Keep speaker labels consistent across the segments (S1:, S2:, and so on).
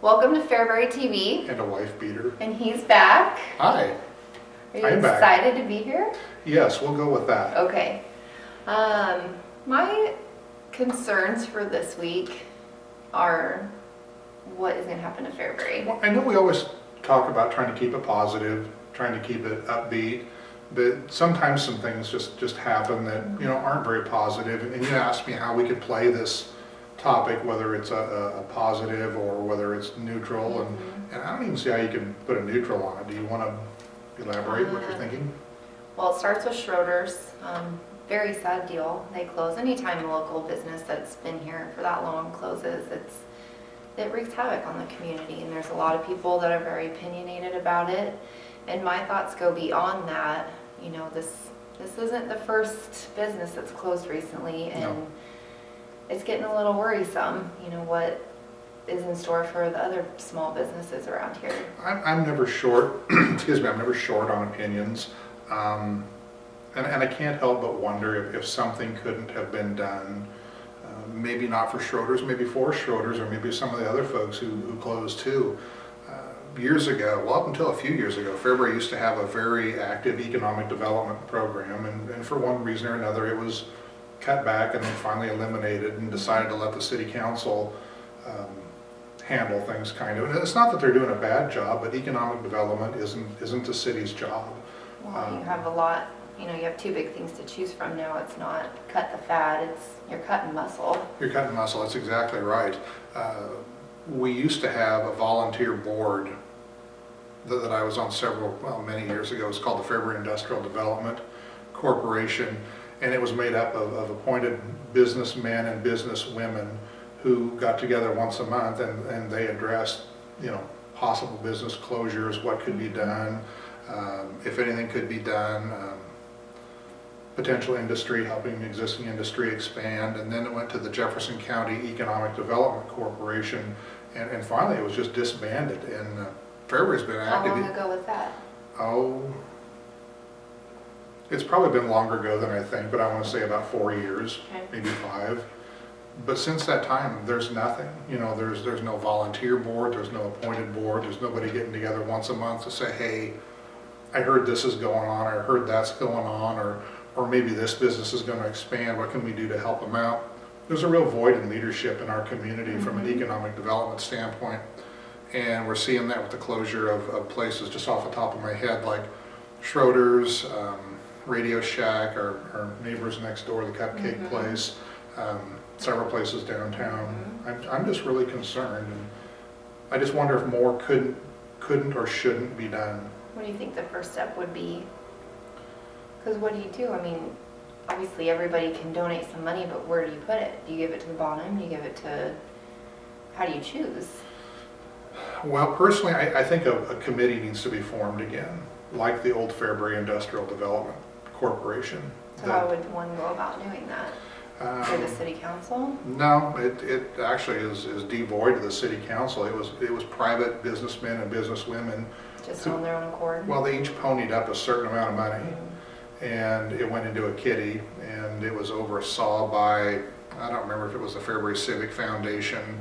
S1: Welcome to FairburyTV.
S2: And a wife beater.
S1: And he's back.
S2: Hi.
S1: Are you
S2: I'm back.
S1: excited to be here?
S2: Yes, we'll go with that.
S1: Okay. My concerns for this week are what is going to happen to Fairbury.
S2: Well, I know we always talk about trying to keep it positive, trying to keep it upbeat, but sometimes some things just happen that aren't very positive. And you asked me how we could play this topic, whether it's a positive or whether it's neutral, and I don't even see how you can put a neutral on it. Do you want to elaborate what you're thinking?
S1: Well, it starts with Schroeder's. Very sad deal. They close. Anytime a local business that's been here for that long closes, it wreaks havoc on the community, and there's a lot of people that are very opinionated about it. And my thoughts go beyond that. You know, this isn't the first business that's closed recently, and
S2: No.
S1: It's getting a little worrisome. You know, what is in store for the other small businesses around here.
S2: I'm never short, excuse me, I'm never short on opinions. And I can't help but wonder if something couldn't have been done, maybe not for Schroeder's, maybe for Schroeder's, or maybe some of the other folks who closed too. Years ago, well, up until a few years ago, Fairbury used to have a very active economic development program, and for one reason or another it was cut back and then finally eliminated, and decided to let the city council handle things kind of. And it's not that they're doing a bad job, but economic development isn't the city's job.
S1: Well, you have a lot, you have two big things to choose from now. It's not cut the fat, you're cutting muscle.
S2: You're cutting muscle, that's exactly right. We used to have a volunteer board that I was on many years ago. It was called the Fairbury Industrial Development Corporation, and it was made up of appointed businessmen and businesswomen who got together once a month, and they addressed, possible business closures, what could be done, if anything could be done, potential industry, helping existing industry expand. And then it went to the Jefferson County Economic Development Corporation, and finally it was just disbanded. And Fairbury's been active.
S1: How long ago was that?
S2: Oh, it's probably been longer ago than I think, but I want to say about 4 years,
S1: Okay.
S2: maybe 5. But since that time, there's nothing. There's no volunteer board, there's no appointed board, there's nobody getting together once a month to say, hey, I heard this is going on, or I heard that's going on, or maybe this business is going to expand, what can we do to help them out? There's a real void in leadership in our community from an economic development standpoint, and we're seeing that with the closure of places just off the top of my head, like Schroeder's, Radio Shack, our neighbors next door, the Cupcake Place, several places downtown. I'm just really concerned, and I just wonder if more couldn't or shouldn't be done.
S1: What do you think the first step would be? Because what do you do? I mean, obviously everybody can donate some money, but where do you put it? Do you give it to the bottom? Do you give it to, how do you choose?
S2: Well, personally, I think a committee needs to be formed again, like the old Fairbury Industrial Development Corporation.
S1: So how would one go about doing that? For the city council?
S2: No, it actually is devoid of the city council. It was private businessmen and businesswomen.
S1: Just on their own accord?
S2: Well, they each ponied up a certain amount of money, and it went into a kitty, and it was oversaw by, I don't remember if it was the Fairbury Civic Foundation,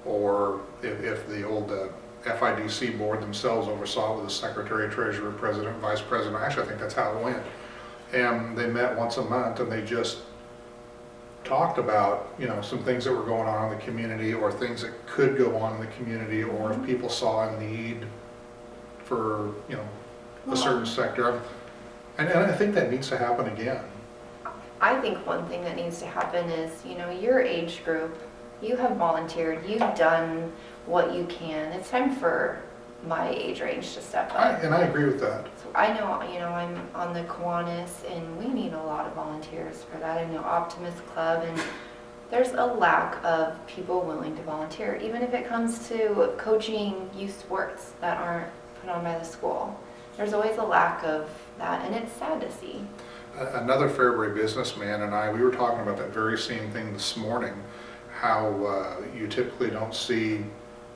S2: or if the old FIDC board themselves oversaw it with the secretary, treasurer, president, vice president. Actually, I think that's how it went. And they met once a month, and they just talked about, some things that were going on in the community, or things that could go on in the community, or if people saw a need for, a certain sector. And I think that needs to happen again.
S1: I think one thing that needs to happen is, your age group, you have volunteered, you've done what you can. It's time for my age range to step up.
S2: And I agree with that.
S1: So I know, I'm on the Kiwanis, and we need a lot of volunteers for that. I know Optimist Club, and there's a lack of people willing to volunteer, even if it comes to coaching youth sports that aren't put on by the school. There's always a lack of that, and it's sad to see.
S2: Another Fairbury businessman and we were talking about that very same thing this morning, how you typically don't see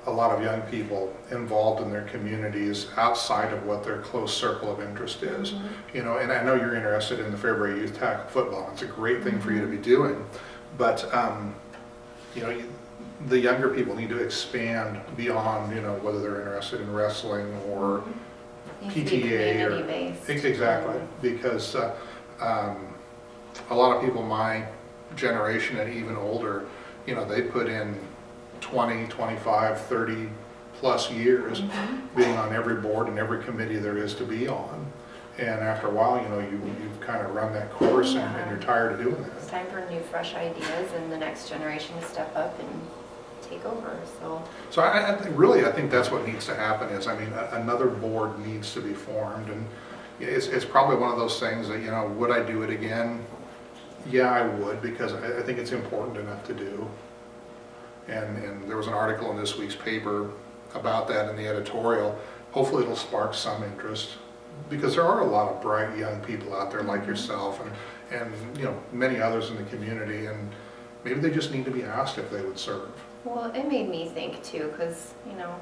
S2: a lot of young people involved in their communities outside of what their close circle of interest is. And I know you're interested in the Fairbury Youth Tackle Football. It's a great thing for you to be doing, but the younger people need to expand beyond, you know, whether they're interested in wrestling or
S1: Needs to be
S2: PTA or.
S1: community-based.
S2: Exactly, because a lot of people my generation and even older, you know, they put in 20, 25, 30 plus years being on every board and every committee there is to be on. And after a while, you know, you've kind of run that course and you're tired of doing
S1: It's
S2: that.
S1: time for new, fresh ideas and the next generation to step up and take over, so.
S2: So I think really, I think that's what needs to happen is, I mean, another board needs to be formed, and it's probably one of those things that, you know, would I do it again? Yeah, I would, because I think it's important enough to do. And there was an article in this week's paper about that in the editorial. Hopefully it'll spark some interest, because there are a lot of bright young people out there like yourself and you know, many others in the community, and maybe they just need to be asked if they would serve.
S1: Well, it made me think too, because, you know,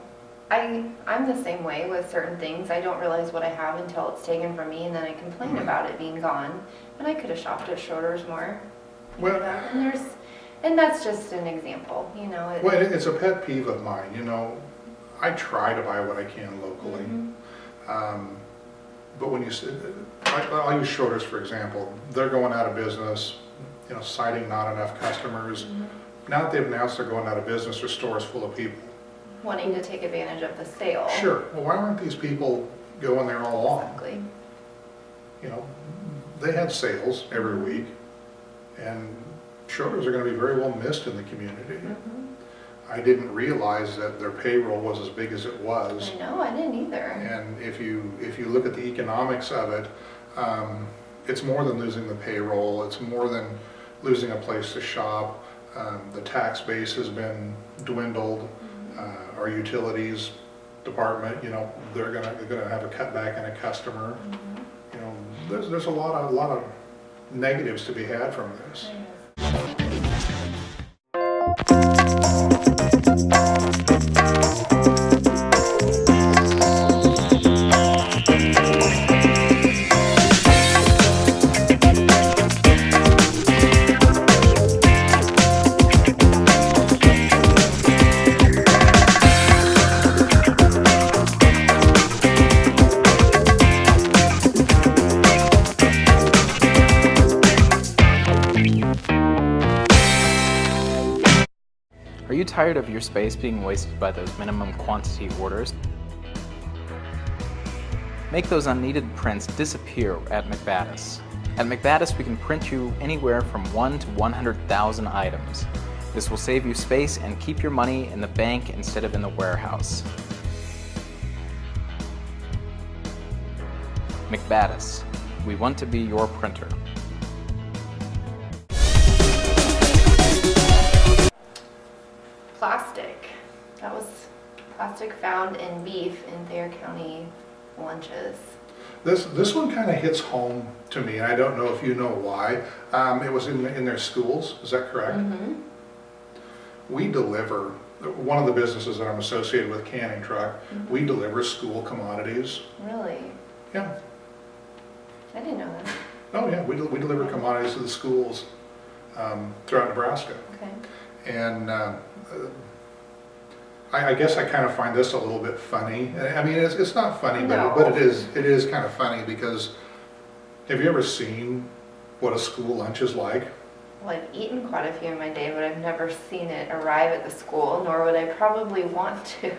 S1: I'm the same way with certain things. I don't realize what I have until it's taken from me, and then I complain about it being gone. But I could have shopped at Schroeder's more.
S2: Well,
S1: And that's just an example, you know.
S2: Well, it's a pet peeve of mine, you know. I try to buy what I can locally. But when you, I'll use Schroeder's for example. They're going out of business, you know, citing not enough customers. Now that they've announced they're going out of business, their store's full of people.
S1: Wanting to take advantage of the sale.
S2: Sure, well, why aren't these people going there all along?
S1: Exactly.
S2: You know, they have sales every week, and Schroeder's are going to be very well missed in the community. I didn't realize that their payroll was as big as it was.
S1: I know, I didn't either.
S2: And if you look at the economics of it, it's more than losing the payroll. It's more than losing a place to shop. The tax base has been dwindled. Our utilities department, you know, they're gonna have a cutback in a customer. You know, there's a lot of negatives to be had from this.
S3: Are you tired of your space being wasted by those minimum quantity orders? Make those unneeded prints disappear at McBaddis. At McBaddis, we can print you anywhere from 1 to 100,000 items. This will save you space and keep your money in the bank instead of in the warehouse. McBaddis, we want to be your printer.
S1: Plastic. That was plastic found in beef in Thayer County lunches.
S2: This one kind of hits home to me, and I don't know if you know why. It was in their schools, is that correct? We deliver, one of the businesses that I'm associated with, Canning Truck, we deliver school commodities.
S1: Really?
S2: Yeah.
S1: I didn't know that.
S2: Oh yeah, we deliver commodities to the schools throughout Nebraska.
S1: Okay.
S2: And I guess I kind of find this a little bit funny. I mean, it's not funny,
S1: No.
S2: but it is kind of funny because have you ever seen what a school lunch is like?
S1: Well, I've eaten quite a few in my day, but I've never seen it arrive at the school, nor would I probably want to.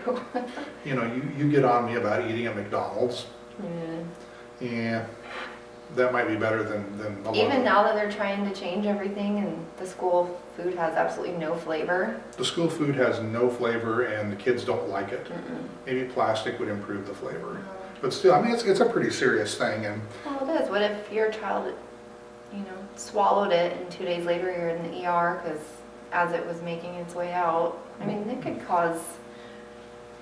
S2: You know, you get on me about eating at McDonald's. Yeah, that might be better than a lot
S1: Even
S2: of-
S1: now that they're trying to change everything and the school food has absolutely no flavor.
S2: The school food has no flavor and the kids don't like it. Maybe plastic would improve the flavor. But still, I mean, it's a pretty serious thing. And
S1: Well, it is. What if your child, you know, swallowed it and 2 days later you're in the ER because as it was making its way out? I mean, it could cause...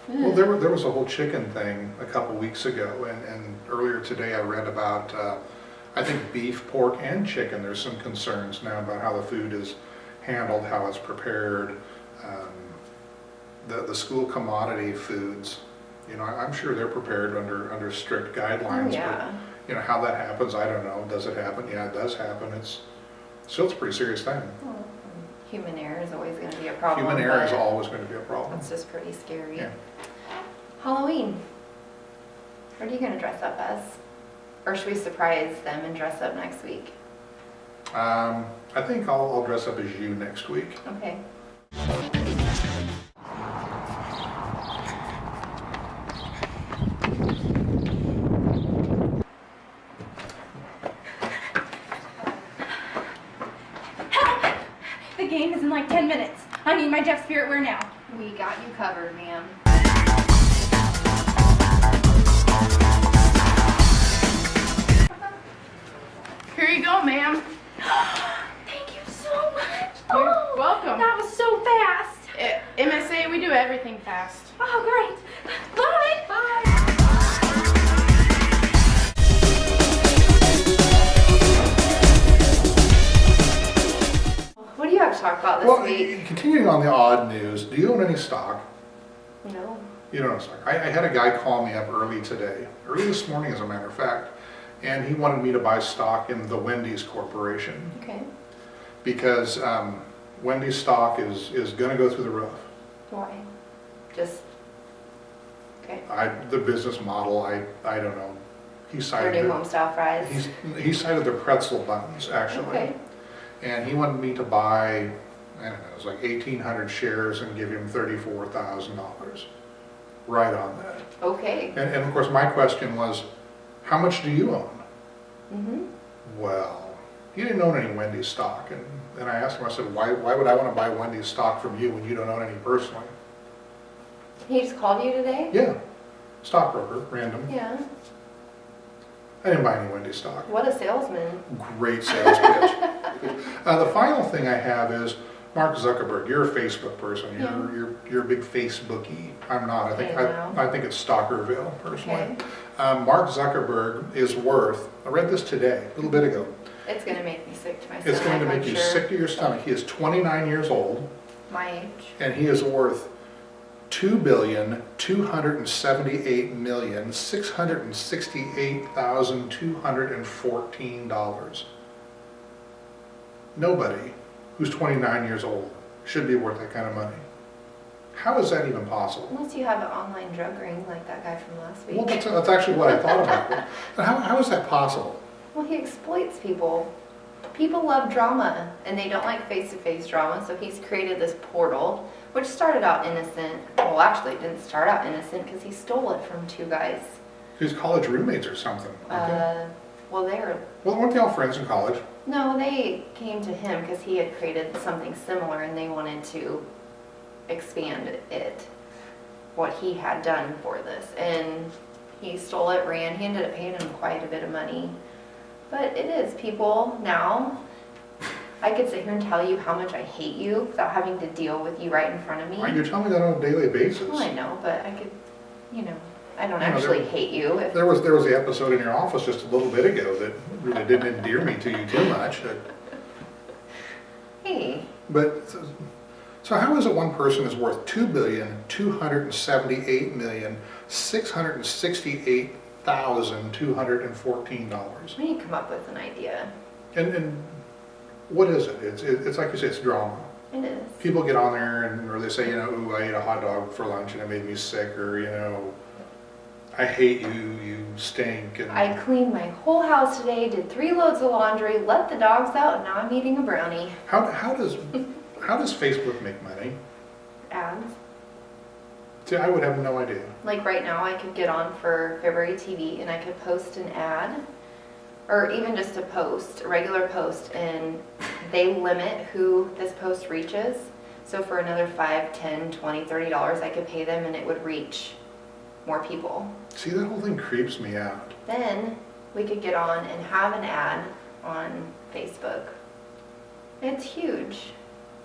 S2: well, there was a whole chicken thing a couple weeks ago, and earlier today I read about, I think beef, pork, and chicken. There's some concerns now about how the food is handled, how it's prepared. The school commodity foods, you know, I'm sure they're prepared under strict guidelines.
S1: Oh, yeah.
S2: But, you know, how that happens, I don't know. Does it happen? Yeah, it does happen. It's a pretty serious thing.
S1: Well, Human error is always going to be a problem.
S2: Human error is
S1: but
S2: always going to be a problem.
S1: It's just pretty scary.
S2: Yeah.
S1: Halloween. What are you going to dress up as? Or should we surprise them and dress up next week?
S2: I think I'll dress up as you next week.
S1: Okay.
S4: The game is in like 10 minutes. I need my Jeff Spirit wear now.
S1: We got you covered, ma'am.
S4: Here you go, ma'am.
S5: Thank you so much.
S4: You're welcome.
S5: That was so fast.
S4: MSA, we do everything fast.
S5: Oh, great. Bye. Bye.
S1: What do you have to talk about this
S2: Well,
S1: week?
S2: continuing on the odd news, do you own any stock?
S1: No.
S2: You don't own stock. I had a guy call me up early this morning as a matter of fact, and he wanted me to buy stock in the Wendy's Corporation
S1: Okay.
S2: because Wendy's stock is going to go through the roof.
S1: Why? Just, okay.
S2: The business model, I don't know. He
S1: Their
S2: cited
S1: new
S2: it.
S1: home style fries.
S2: He cited their pretzel buns, actually.
S1: Okay.
S2: And he wanted me to buy, I don't know, it was like 1,800 shares and give him $34,000. Right on that.
S1: Okay.
S2: And of course, my question was, how much do you own?
S1: Mm-hmm.
S2: Well, he didn't own any Wendy's stock. And I asked him, I said, why would I want to buy Wendy's stock from you when you don't own any personally?
S1: He just called you today?
S2: Yeah, stockbroker, random.
S1: Yeah.
S2: I didn't buy any Wendy's stock.
S1: What a salesman.
S2: Great sales pitch. The final thing I have is Mark Zuckerberg. You're a Facebook person. You're a big Facebookie. I'm not.
S1: Okay, now.
S2: I think it's Stalkerville personally.
S1: Okay.
S2: Mark Zuckerberg is worth. I read this today, a little bit ago.
S1: It's going to make me sick to my stomach.
S2: It's going to make
S1: I'm
S2: you
S1: sure.
S2: sick to your stomach. He is 29 years old,
S1: My age.
S2: and he is worth $2,278,668,214. Nobody who's 29 years old should be worth that kind of money. How is that even possible?
S1: Unless you have an online drug ring like that guy from last week.
S2: Well, that's actually what I thought about. But how is that possible?
S1: Well, he exploits people. People love drama, and they don't like face-to-face drama, so he's created this portal, which started out innocent. Well, actually, it didn't start out innocent because he stole it from two guys.
S2: His college roommates or something. Okay.
S1: Well, they were...
S2: Well, weren't they all friends in college?
S1: No, they came to him because he had created something similar, and they wanted to expand it, what he had done for this. And he stole it, ran. He ended up paying him quite a bit of money. But it is, people now, I could sit here and tell you how much I hate you without having to deal with you right in front of me.
S2: You're telling me that on a daily basis.
S1: Well, I know, but I could, I don't
S2: You know,
S1: actually hate you. If,
S2: There was the episode in your office just a little bit ago that really didn't endear me to you too much.
S1: hey,
S2: But, so how is it one person is worth $2,278,668,214?
S1: we need to come up with an idea.
S2: And what is it? It's like you say, it's drama.
S1: It is.
S2: People get on there or they say, ooh, I ate a hot dog for lunch and it made me sick, or, I hate you, you stink. And
S1: I cleaned my whole house today, did 3 loads of laundry, let the dogs out, and now I'm eating a brownie.
S2: how does Facebook make money?
S1: Ads.
S2: See, I would have no idea.
S1: Like right now, I could get on for FairburyTV and I could post an ad, or even just a post, a regular post, and they limit who this post reaches. So for another $5, $10, $20, $30, I could pay them and it would reach more people.
S2: See, that whole thing creeps me out.
S1: Then we could get on and have an ad on Facebook. It's huge.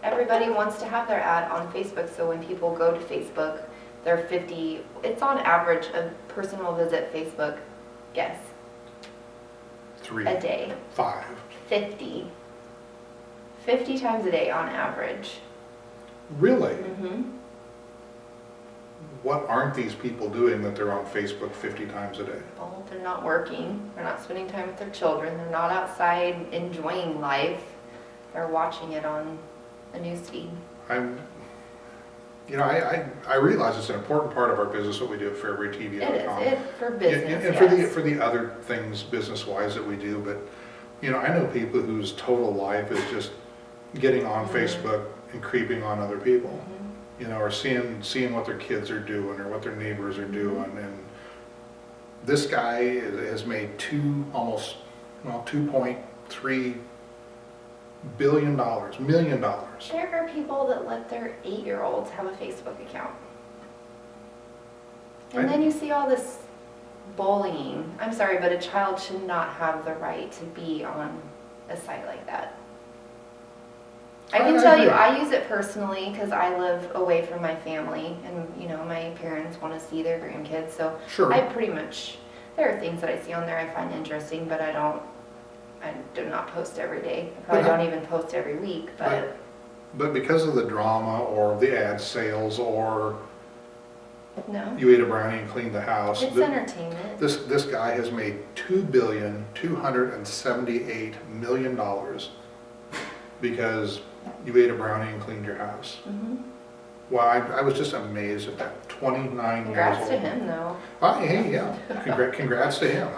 S1: Everybody wants to have their ad on Facebook, so when people go to Facebook, they're 50, it's on average, a person will visit Facebook, guess,
S2: 3,
S1: a day.
S2: 5.
S1: 50 times a day on average.
S2: Really?
S1: Mm-hmm.
S2: What aren't these people doing that they're on Facebook 50 times a day?
S1: Well, they're not working, they're not spending time with their children, they're not outside enjoying life, they're watching it on the news feed.
S2: I realize it's an important part of our business, what we do at FairburyTV.com.
S1: It is, for business,
S2: And
S1: yes.
S2: for the other things business-wise that we do, but, I know people whose total life is just getting on Facebook and creeping on other people, or seeing what their kids are doing or what their neighbors are doing, and this guy has made $2.3 million.
S1: There are people that let their 8-year-olds have a Facebook account. And then you see all this bullying. I'm sorry, but a child should not have the right to be on a site like that. I can tell you, I use it personally because I live away from my family and, my parents want to see their grandkids. So
S2: Sure.
S1: I pretty much, there are things that I see on there I find interesting, but I do not post every day. I probably don't even post every week, but
S2: But because of the drama or the ad sales or
S1: no,
S2: you ate a brownie and cleaned the house,
S1: it's entertainment.
S2: this guy has made $2,278 million because you ate a brownie and cleaned your house. Well, I was just amazed at that. 29 years old.
S1: Congrats to him, though.
S2: Hey, yeah. Congrats to him.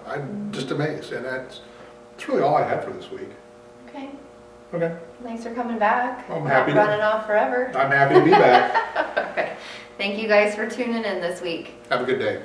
S2: I'm just amazed, and that's really all I had for this week.
S1: Okay.
S2: Okay.
S1: Thanks for coming back.
S2: I'm
S1: Not
S2: happy to-
S1: running off forever.
S2: I'm happy to be back.
S1: Okay. Thank you guys for tuning in this week.
S2: Have a good day.